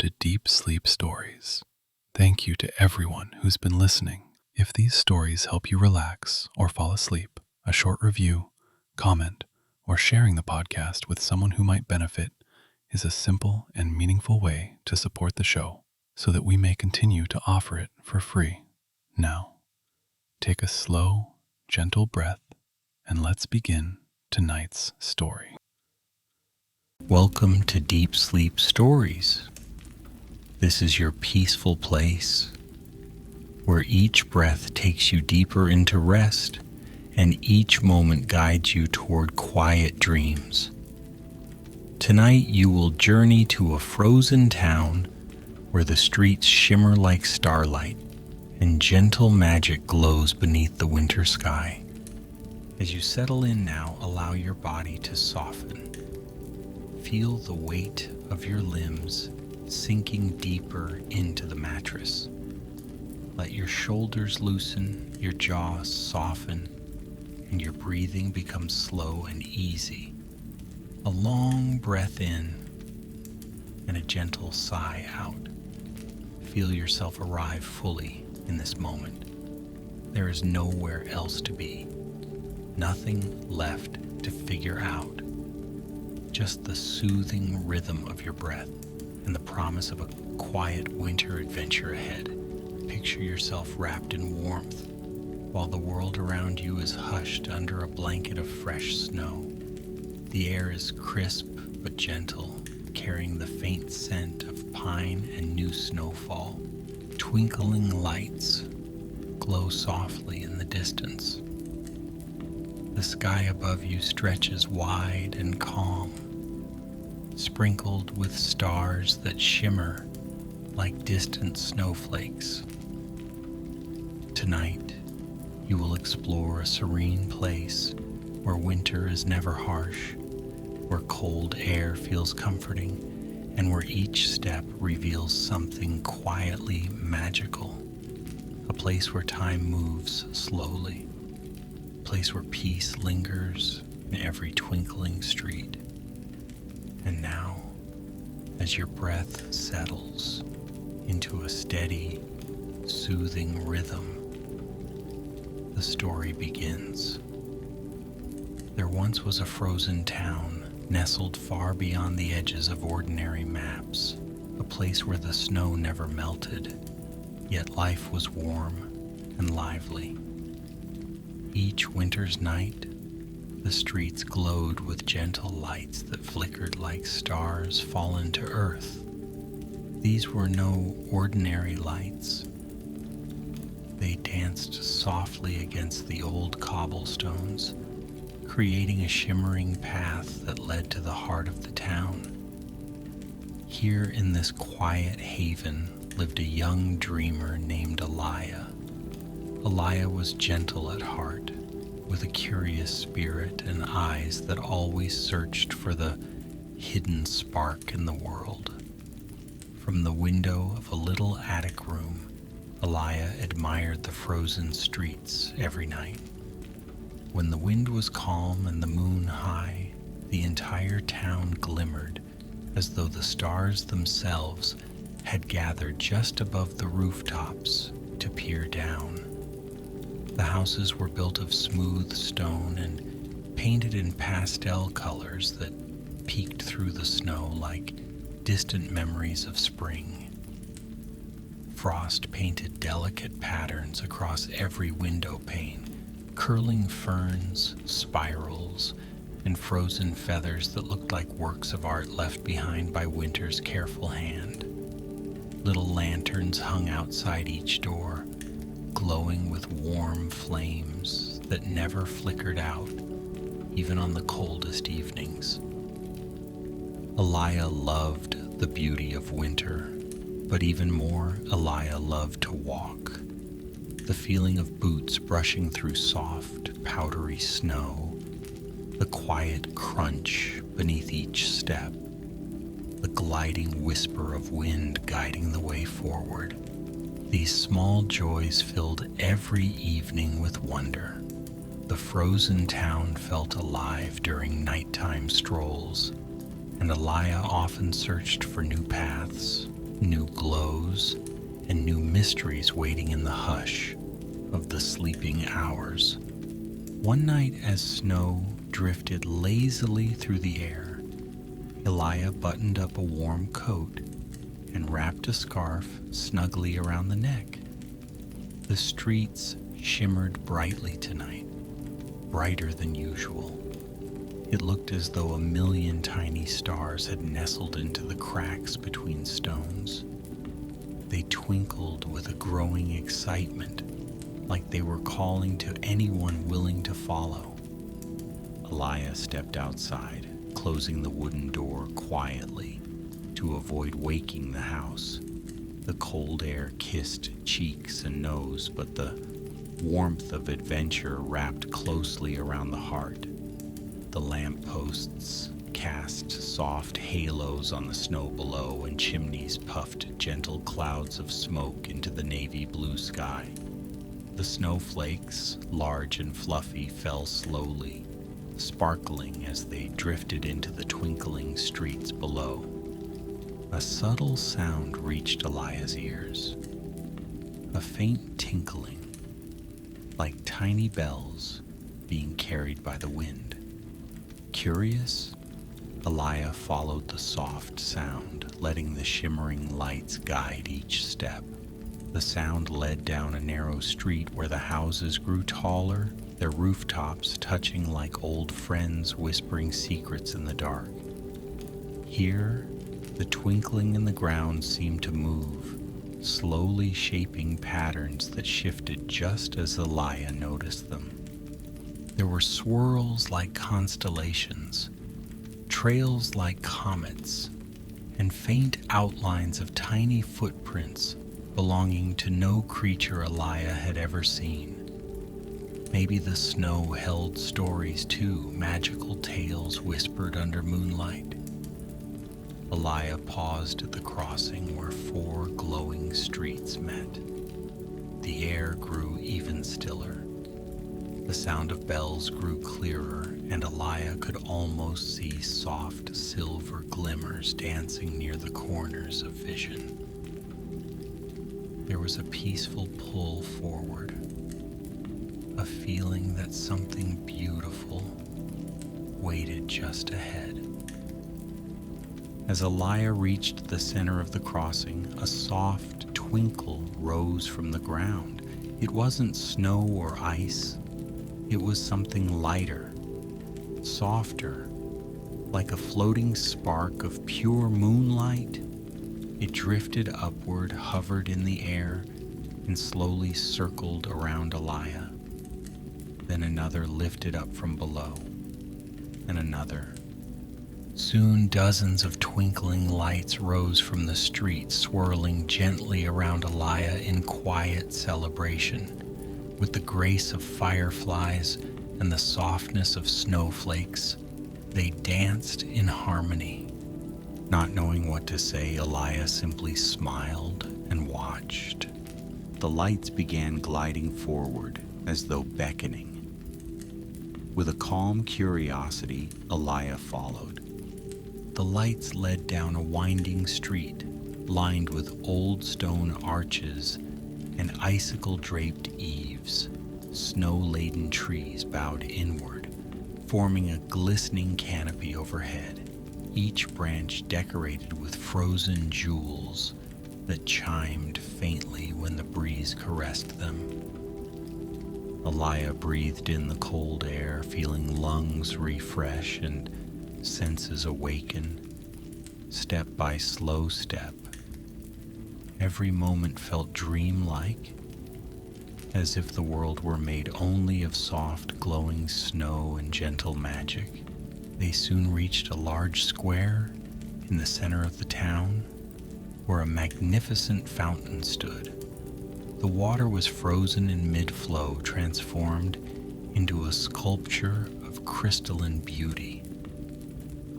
to Deep Sleep Stories. Thank you to everyone who's been listening. If these stories help you relax or fall asleep, a short review, comment, or sharing the podcast with someone who might benefit is a simple and meaningful way to support the show so that we may continue to offer it for free. Now, take a slow, gentle breath and let's begin tonight's story. Welcome to Deep Sleep Stories. This is your peaceful place where each breath takes you deeper into rest and each moment guides you toward quiet dreams. Tonight you will journey to a frozen town where the streets shimmer like starlight and gentle magic glows beneath the winter sky. As you settle in now, allow your body to soften. Feel the weight of your limbs sinking deeper into the mattress. Let your shoulders loosen, your jaw soften, and your breathing become slow and easy. A long breath in and a gentle sigh out. Feel yourself arrive fully in this moment. There is nowhere else to be. Nothing left to figure out. Just the soothing rhythm of your breath and the promise of a quiet winter adventure ahead. Picture yourself wrapped in warmth while the world around you is hushed under a blanket of fresh snow. The air is crisp but gentle, carrying the faint scent of pine and new snowfall. Twinkling lights glow softly in the distance. The sky above you stretches wide and calm, sprinkled with stars that shimmer like distant snowflakes. Tonight, you will explore a serene place where winter is never harsh, where cold air feels comforting, and where each step reveals something quietly magical. A place where time moves slowly. A place where peace lingers in every twinkling street. And now, as your breath settles into a steady, soothing rhythm, the story begins. There once was a frozen town nestled far beyond the edges of ordinary maps, a place where the snow never melted, yet life was warm and lively. Each winter's night, the streets glowed with gentle lights that flickered like stars fallen to earth. These were no ordinary lights. They danced softly against the old cobblestones, creating a shimmering path that led to the heart of the town. Here in this quiet haven lived a young dreamer named Elia. Elia was gentle at heart, with a curious spirit and eyes that always searched for the hidden spark in the world. From the window of a little attic room, Elia admired the frozen streets every night. When the wind was calm and the moon high, the entire town glimmered as though the stars themselves had gathered just above the rooftops to peer down. The houses were built of smooth stone and painted in pastel colors that peeked through the snow like distant memories of spring. Frost painted delicate patterns across every window pane, curling ferns, spirals, and frozen feathers that looked like works of art left behind by winter's careful hand. Little lanterns hung outside each door, glowing with warm flames that never flickered out, even on the coldest evenings. Elia loved the beauty of winter, but even more, Elia loved to walk. The feeling of boots brushing through soft, powdery snow, the quiet crunch beneath each step, the gliding whisper of wind guiding the way forward. These small joys filled every evening with wonder. The frozen town felt alive during nighttime strolls, and Elia often searched for new paths, shadows and new mysteries waiting in the hush of the sleeping hours. One night, as snow drifted lazily through the air, Elijah buttoned up a warm coat and wrapped a scarf snugly around the neck. The streets shimmered brightly tonight, brighter than usual. It looked as though a million tiny stars had nestled into the cracks between stones. They twinkled with a growing excitement, like they were calling to anyone willing to follow. Elijah stepped outside, closing the wooden door quietly to avoid waking the house. The cold air kissed cheeks and nose, but the warmth of adventure wrapped closely around the heart. The lampposts cast soft halos on the snow below, and chimneys puffed gentle clouds of smoke into the navy blue sky. The snowflakes, large and fluffy, fell slowly, sparkling as they drifted into the twinkling streets below. A subtle sound reached Elijah's ears, a faint tinkling, like tiny bells being carried by the wind. Curious, Elijah followed the soft sound, letting the shimmering lights guide each step. The sound led down a narrow street where the houses grew taller, their rooftops touching like old friends whispering secrets in the dark. Here, the twinkling in the ground seemed to move, slowly shaping patterns that shifted just as Elijah noticed them. There were swirls like constellations, trails like comets, and faint outlines of tiny footprints belonging to no creature Elijah had ever seen. Maybe the snow held stories too, magical tales whispered under moonlight. Elijah paused at the crossing where 4 glowing streets met. The air grew even stiller. The sound of bells grew clearer, and Elijah could almost see soft silver glimmers dancing near the corners of vision. There was a peaceful pull forward, a feeling that something beautiful waited just ahead. As Elijah reached the center of the crossing, a soft twinkle rose from the ground. It wasn't snow or ice. It was something lighter, softer, like a floating spark of pure moonlight. It drifted upward, hovered in the air, and slowly circled around Elijah. Then another lifted up from below, and another. Soon dozens of twinkling lights rose from the street, swirling gently around Elijah in quiet celebration. With the grace of fireflies and the softness of snowflakes, they danced in harmony. Not knowing what to say, Elijah simply smiled and watched. The lights began gliding forward as though beckoning. With a calm curiosity, Elijah followed. The lights led down a winding street, lined with old stone arches and icicle-draped eaves. Snow-laden trees bowed inward, forming a glistening canopy overhead, each branch decorated with frozen jewels that chimed faintly when the breeze caressed them. Elijah breathed in the cold air, feeling lungs refresh and senses awaken, step by slow step. Every moment felt dreamlike, as if the world were made only of soft, glowing snow and gentle magic. They soon reached a large square in the center of the town, where a magnificent fountain stood. The water was frozen in mid-flow, transformed into a sculpture of crystalline beauty.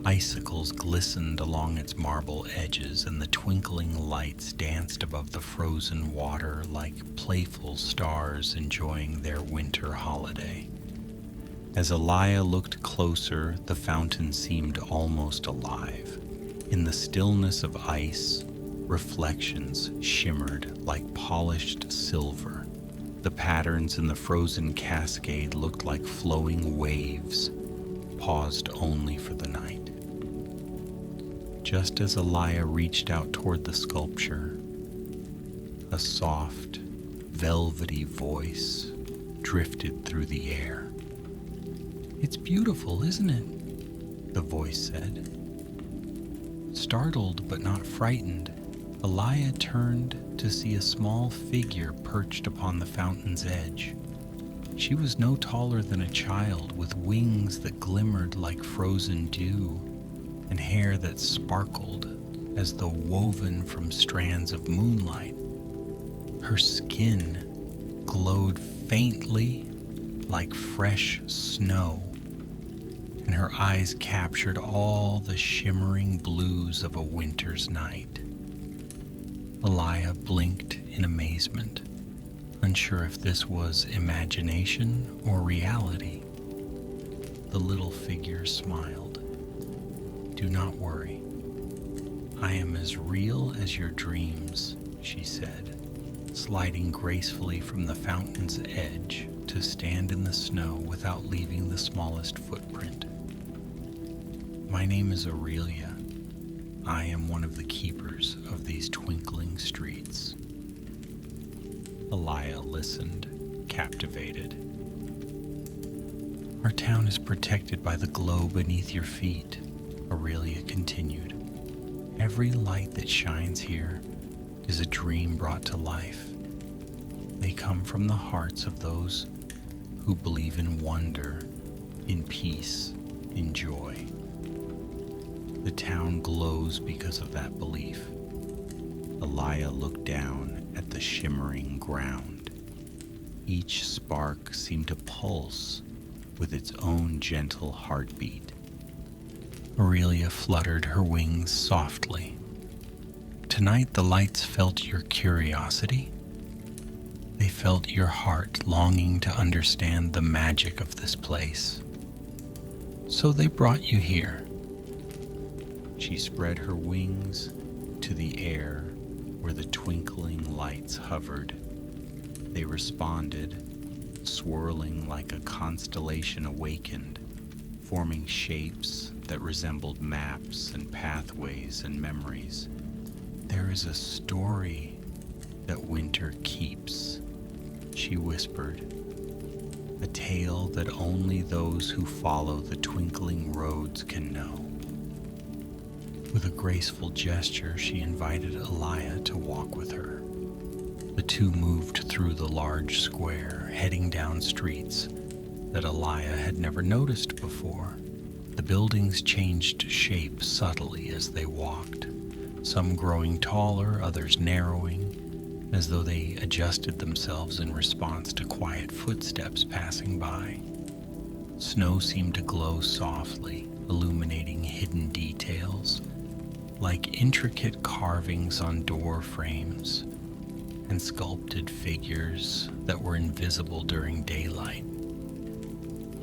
Icicles glistened along its marble edges, and the twinkling lights danced above the frozen water like playful stars enjoying their winter holiday. As Elijah looked closer, the fountain seemed almost alive. In the stillness of ice, Reflections shimmered like polished silver. The patterns in the frozen cascade looked like flowing waves, paused only for the night. Just as Elia reached out toward the sculpture, a soft, velvety voice drifted through the air. "It's beautiful, isn't it?" the voice said. Startled but not frightened, Elia turned to see a small figure perched upon the fountain's edge. She was no taller than a child, with wings that glimmered like frozen dew and hair that sparkled as though woven from strands of moonlight. Her skin glowed faintly like fresh snow, and her eyes captured all the shimmering blues of a winter's night. Elia blinked in amazement, unsure if this was imagination or reality. The little figure smiled. "Do not worry. I am as real as your dreams," she said, sliding gracefully from the fountain's edge to stand in the snow without leaving the smallest footprint. "My name is Aurelia. I am one of the keepers of these twinkling streets." Elia listened, captivated. "Our town is protected by the glow beneath your feet," Aurelia continued. "Every light that shines here is a dream brought to life. They come from the hearts of those who believe in wonder, in peace, in joy. The town glows because of that belief." Elia looked down at the shimmering ground. Each spark seemed to pulse with its own gentle heartbeat. Aurelia fluttered her wings softly. "Tonight the lights felt your curiosity. They felt your heart longing to understand the magic of this place. So they brought you here." She spread her wings to the air where the twinkling lights hovered. They responded, swirling like a constellation awakened, forming shapes that resembled maps and pathways and memories. "There is a story that winter keeps," she whispered, "a tale that only those who follow the twinkling roads can know." With a graceful gesture, she invited Elia to walk with her. The two moved through the large square, heading down streets that Elia had never noticed before. The buildings changed shape subtly as they walked, some growing taller, others narrowing, as though they adjusted themselves in response to quiet footsteps passing by. Snow seemed to glow softly, illuminating hidden details, like intricate carvings on door frames and sculpted figures that were invisible during daylight.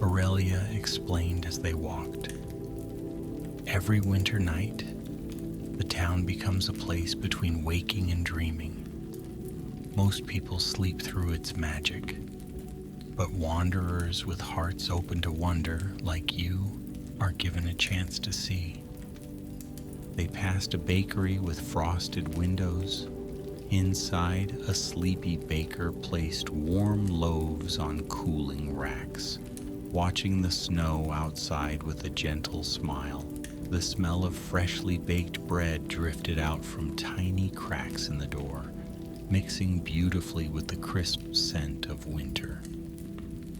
Aurelia explained as they walked. "Every winter night, the town becomes a place between waking and dreaming. Most people sleep through its magic, but wanderers with hearts open to wonder, like you, are given a chance to see." They passed a bakery with frosted windows. Inside, a sleepy baker placed warm loaves on cooling racks, watching the snow outside with a gentle smile. The smell of freshly baked bread drifted out from tiny cracks in the door, mixing beautifully with the crisp scent of winter.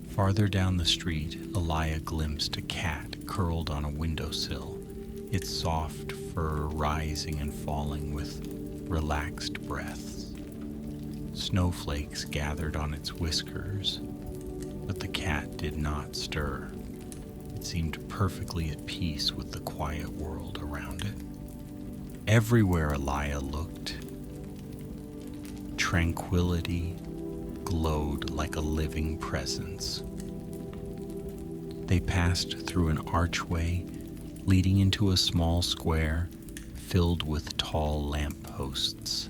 Farther down the street, Elia glimpsed a cat curled on a windowsill, its soft fur rising and falling with relaxed breaths. Snowflakes gathered on its whiskers, but the cat did not stir. It seemed perfectly at peace with the quiet world around it. Everywhere Elia looked, tranquility glowed like a living presence. They passed through an archway leading into a small square filled with tall lampposts.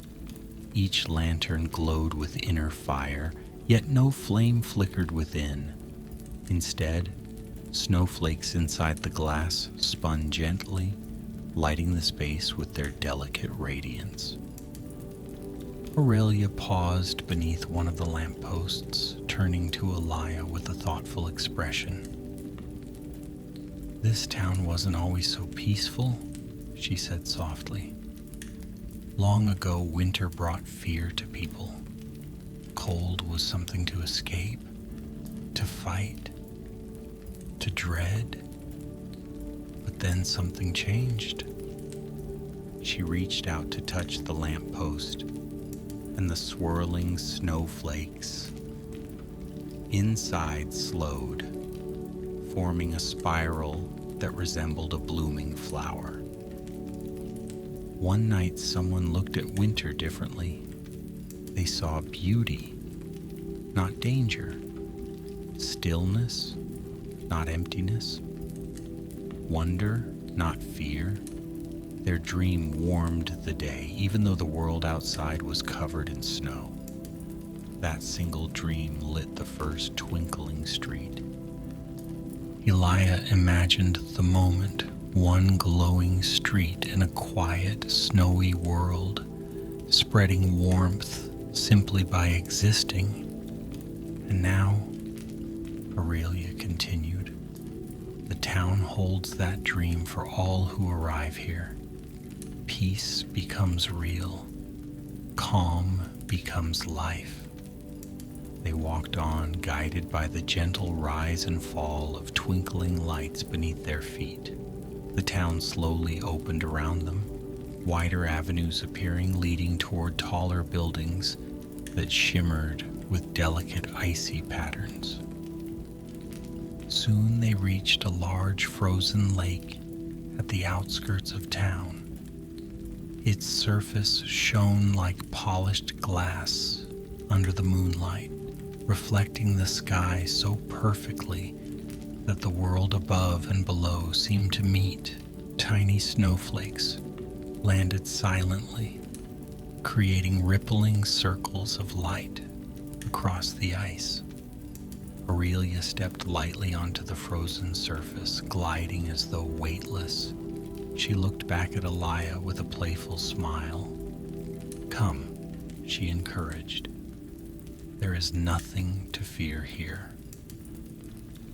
Each lantern glowed with inner fire, yet no flame flickered within. Instead, snowflakes inside the glass spun gently, lighting the space with their delicate radiance. Aurelia paused beneath one of the lampposts, turning to Elia with a thoughtful expression. "This town wasn't always so peaceful," she said softly. "Long ago, winter brought fear to people. Cold was something to escape, to fight, to dread. But then something changed." She reached out to touch the lamppost, and the swirling snowflakes inside slowed, forming a spiral that resembled a blooming flower. One night, someone looked at winter differently. They saw beauty, not danger, stillness, not emptiness, wonder, not fear. Their dream warmed the day, even though the world outside was covered in snow. That single dream lit the first twinkling street. Elia imagined the moment, one glowing street in a quiet, snowy world, spreading warmth simply by existing. And now, Aurelia continued, the town holds that dream for all who arrive here. Peace becomes real. Calm becomes life. They walked on, guided by the gentle rise and fall of twinkling lights beneath their feet. The town slowly opened around them, wider avenues appearing, leading toward taller buildings that shimmered with delicate icy patterns. Soon they reached a large frozen lake at the outskirts of town. Its surface shone like polished glass under the moonlight, reflecting the sky so perfectly that the world above and below seemed to meet. Tiny snowflakes landed silently, creating rippling circles of light across the ice. Aurelia stepped lightly onto the frozen surface, gliding as though weightless. She looked back at Elia with a playful smile. "Come," she encouraged. "There is nothing to fear here."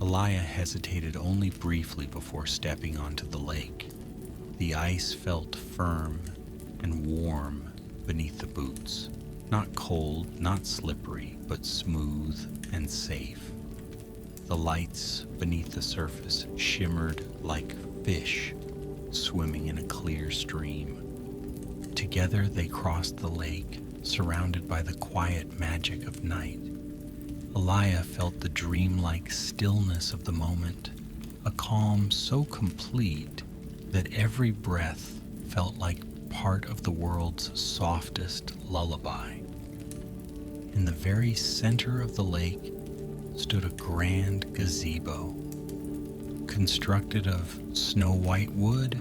Elia hesitated only briefly before stepping onto the lake. The ice felt firm and warm beneath the boots. Not cold, not slippery, but smooth and safe. The lights beneath the surface shimmered like fish swimming in a clear stream. Together they crossed the lake, surrounded by the quiet magic of night. Elia felt the dreamlike stillness of the moment, a calm so complete that every breath felt like part of the world's softest lullaby. In the very center of the lake stood a grand gazebo, constructed of snow-white wood,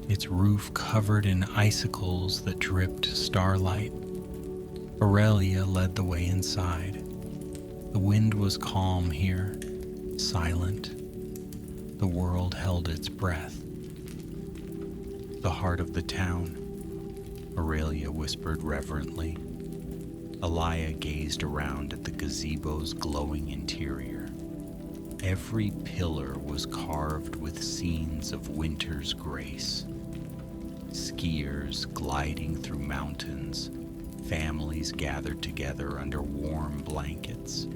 its roof covered in icicles that dripped starlight. Aurelia led the way inside. The wind was calm here, silent. The world held its breath. "The heart of the town," Aurelia whispered reverently. Elia gazed around at the gazebo's glowing interior. Every pillar was carved with scenes of winter's grace. Skiers gliding through mountains, families gathered together under warm blankets,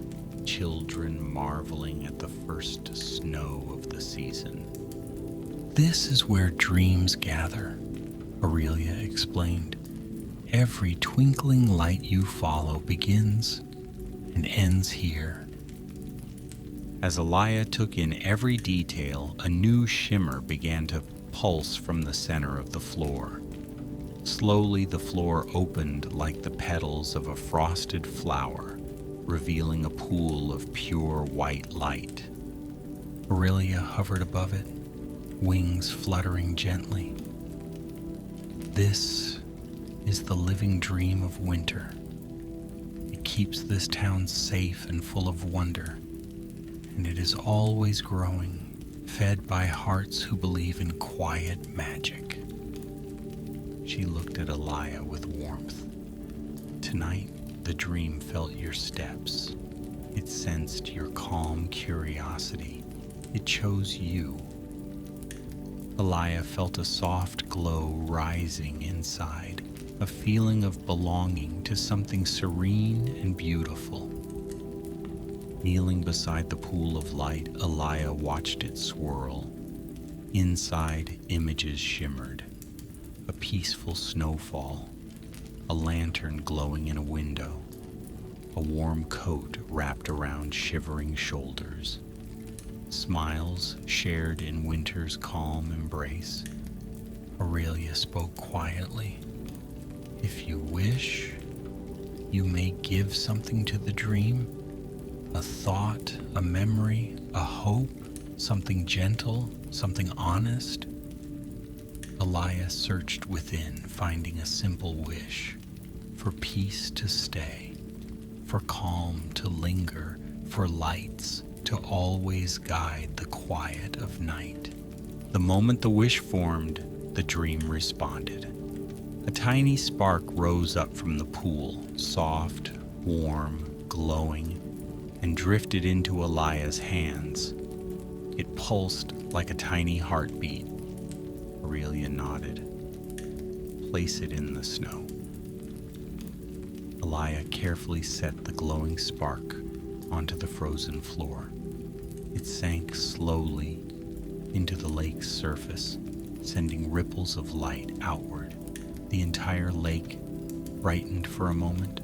children marveling at the first snow of the season. "This is where dreams gather," Aurelia explained. "Every twinkling light you follow begins and ends here." As Elia took in every detail, a new shimmer began to pulse from the center of the floor. Slowly, the floor opened like the petals of a frosted flower, revealing a pool of pure white light. Aurelia hovered above it, wings fluttering gently. This is the living dream of winter. It keeps this town safe and full of wonder, and it is always growing, fed by hearts who believe in quiet magic. She looked at Alaya with warmth. Tonight, the dream felt your steps. It sensed your calm curiosity. It chose you. Alaya felt a soft glow rising inside, a feeling of belonging to something serene and beautiful. Kneeling beside the pool of light, Alaya watched it swirl. Inside, images shimmered. A peaceful snowfall, a lantern glowing in a window, a warm coat wrapped around shivering shoulders, smiles shared in winter's calm embrace. Aurelia spoke quietly. If you wish, you may give something to the dream, a thought, a memory, a hope, something gentle, something honest. Alaya searched within, finding a simple wish, for peace to stay, for calm to linger, for lights to always guide the quiet of night. The moment the wish formed, the dream responded. A tiny spark rose up from the pool, soft, warm, glowing, and drifted into Alaya's hands. It pulsed like a tiny heartbeat. Aurelia nodded. Place it in the snow. Alaya carefully set the glowing spark onto the frozen floor. It sank slowly into the lake's surface, sending ripples of light outward. The entire lake brightened for a moment,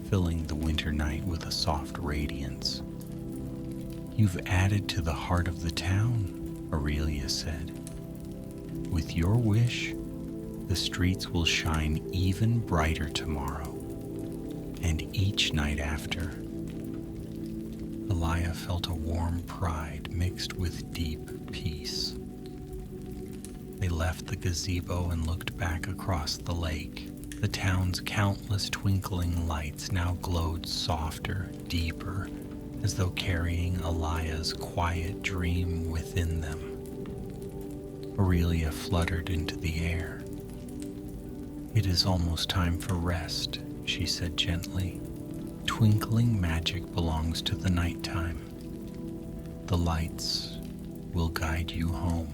filling the winter night with a soft radiance. You've added to the heart of the town, Aurelia said. With your wish, the streets will shine even brighter tomorrow, and each night after. Alaya felt a warm pride mixed with deep peace. They left the gazebo and looked back across the lake. The town's countless twinkling lights now glowed softer, deeper, as though carrying Alaya's quiet dream within them. Aurelia fluttered into the air. It is almost time for rest, she said gently. Twinkling magic belongs to the nighttime. The lights will guide you home.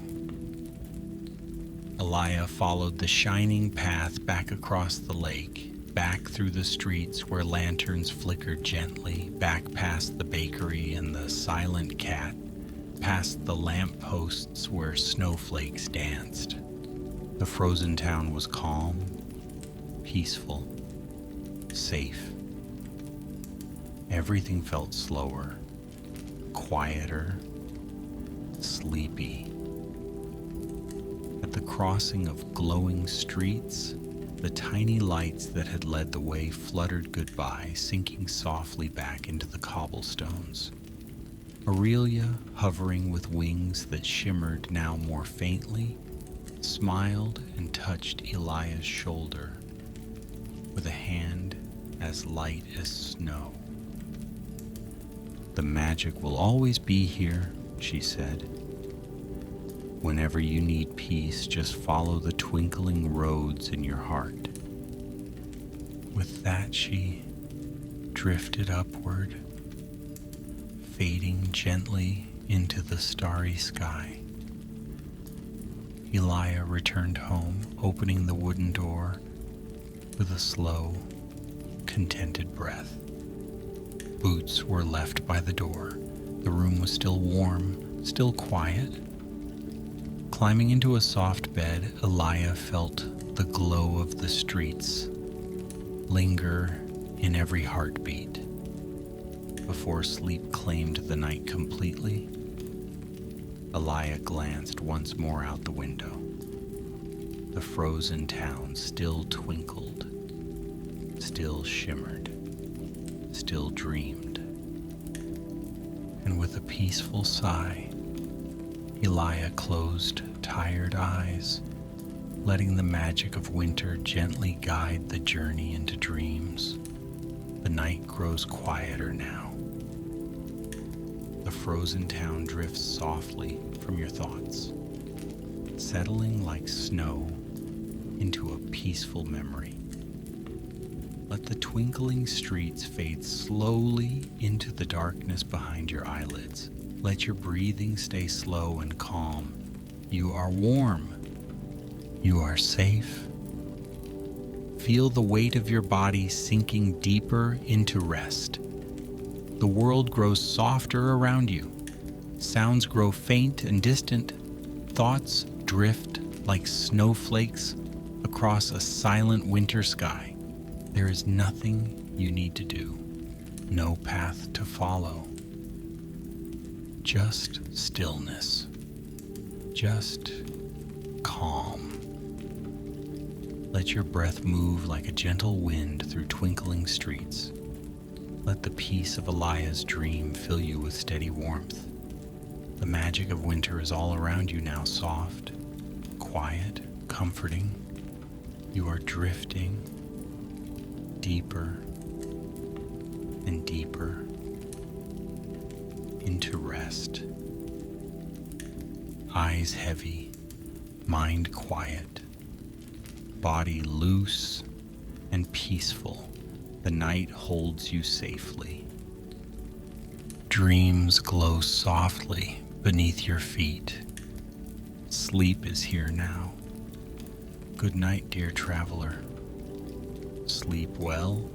Alaya followed the shining path back across the lake, back through the streets where lanterns flickered gently, back past the bakery and the silent cat, past the lamp posts where snowflakes danced. The frozen town was calm, peaceful, safe. Everything felt slower, quieter, sleepy. At the crossing of glowing streets, the tiny lights that had led the way fluttered goodbye, sinking softly back into the cobblestones. Aurelia, hovering with wings that shimmered now more faintly, smiled and touched Elia's shoulder with a hand as light as snow. The magic will always be here, she said. Whenever you need peace, just follow the twinkling roads in your heart. With that, she drifted upward, fading gently into the starry sky. Elia returned home, opening the wooden door with a slow, contented breath. Boots were left by the door. The room was still warm, still quiet. Climbing into a soft bed, Elia felt the glow of the streets linger in every heartbeat. Before sleep claimed the night completely, Elia glanced once more out the window. The frozen town still twinkled, still shimmered, still dreamed. And with a peaceful sigh, Elia closed tired eyes letting the magic of winter gently guide the journey into dreams. The night grows quieter now. The frozen town drifts softly from your thoughts, settling like snow into a peaceful memory. Let the twinkling streets fade slowly into the darkness behind your eyelids. Let your breathing stay slow and calm. You are warm. You are safe. Feel the weight of your body sinking deeper into rest. The world grows softer around you. Sounds grow faint and distant. Thoughts drift like snowflakes across a silent winter sky. There is nothing you need to do, no path to follow. Just stillness. Just calm. Let your breath move like a gentle wind through twinkling streets. Let the peace of Elia's dream fill you with steady warmth. The magic of winter is all around you now, soft, quiet, comforting. You are drifting deeper and deeper into rest. Eyes heavy, mind quiet, body loose and peaceful. The night holds you safely. Dreams glow softly beneath your feet. Sleep is here now. Good night, dear traveler. Sleep well